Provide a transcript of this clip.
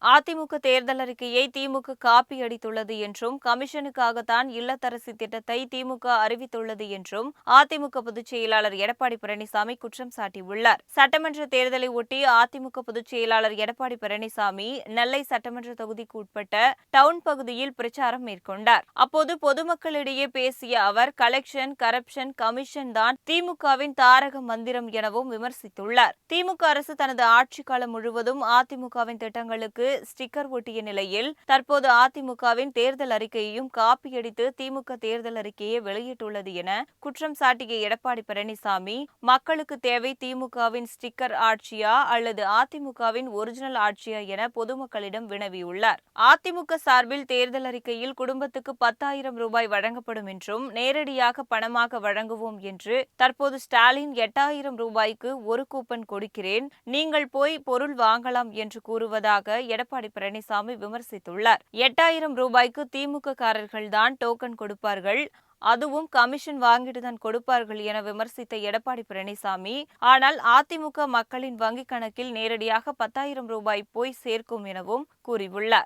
அதிமுக தேர்தல் அறிக்கையை திமுக காப்பி அடித்துள்ளது என்றும், கமிஷனுக்காகத்தான் இல்லத்தரசி திட்டத்தை திமுக அறிவித்துள்ளது என்றும் அதிமுக பொதுச் செயலாளர் எடப்பாடி பழனிசாமி குற்றம் சாட்டியுள்ளார். சட்டமன்ற தேர்தலை ஒட்டி அதிமுக பொதுச் செயலாளர் எடப்பாடி பழனிசாமி நெல்லை சட்டமன்ற தொகுதிக்கு உட்பட்ட டவுன் பகுதியில் பிரச்சாரம் மேற்கொண்டார். அப்போது பொதுமக்களிடையே பேசிய அவர், கலெக்ஷன், கரப்ஷன், கமிஷன் தான் திமுகவின் தாரக மந்திரம் எனவும் விமர்சித்துள்ளார். திமுக அரசு தனது ஆட்சிக் காலம் முழுவதும் அதிமுகவின் திட்டங்களுக்கு ஸ்டிக்கர் ஒட்டிய நிலையில் தற்போது அதிமுகவின் தேர்தல் அறிக்கையையும் காப்பியடித்து திமுக தேர்தல் அறிக்கையை வெளியிட்டுள்ளது என குற்றம் சாட்டிய எடப்பாடி பழனிசாமி, மக்களுக்கு தேவை திமுகவின் ஸ்டிக்கர் ஆட்சியா அல்லது அதிமுகவின் ஒரிஜினல் ஆட்சியா என பொதுமக்களிடம் வினவியுள்ளார். அதிமுக சார்பில் தேர்தல் அறிக்கையில் குடும்பத்துக்கு 10,000 ரூபாய் வழங்கப்படும் என்றும், நேரடியாக பணமாக வழங்குவோம் என்று தற்போது ஸ்டாலின் 8,000 ரூபாய்க்கு ஒரு கூப்பன் கொடுக்கிறேன், நீங்கள் போய் பொருள் வாங்கலாம் என்று கூறுவதாக எடப்பாடி பழனிசாமி விமர்சித்துள்ளார். 8,000 ரூபாய்க்கு திமுக காரர்கள்தான் டோக்கன் கொடுப்பார்கள், அதுவும் கமிஷன் வாங்கிட்டுதான் கொடுப்பார்கள் என விமர்சித்த எடப்பாடி பழனிசாமி, ஆனால் அதிமுக மக்களின் வங்கிக் கணக்கில் நேரடியாக 10,000 ரூபாய் போய் சேர்க்கும் எனவும் கூறியுள்ளார்.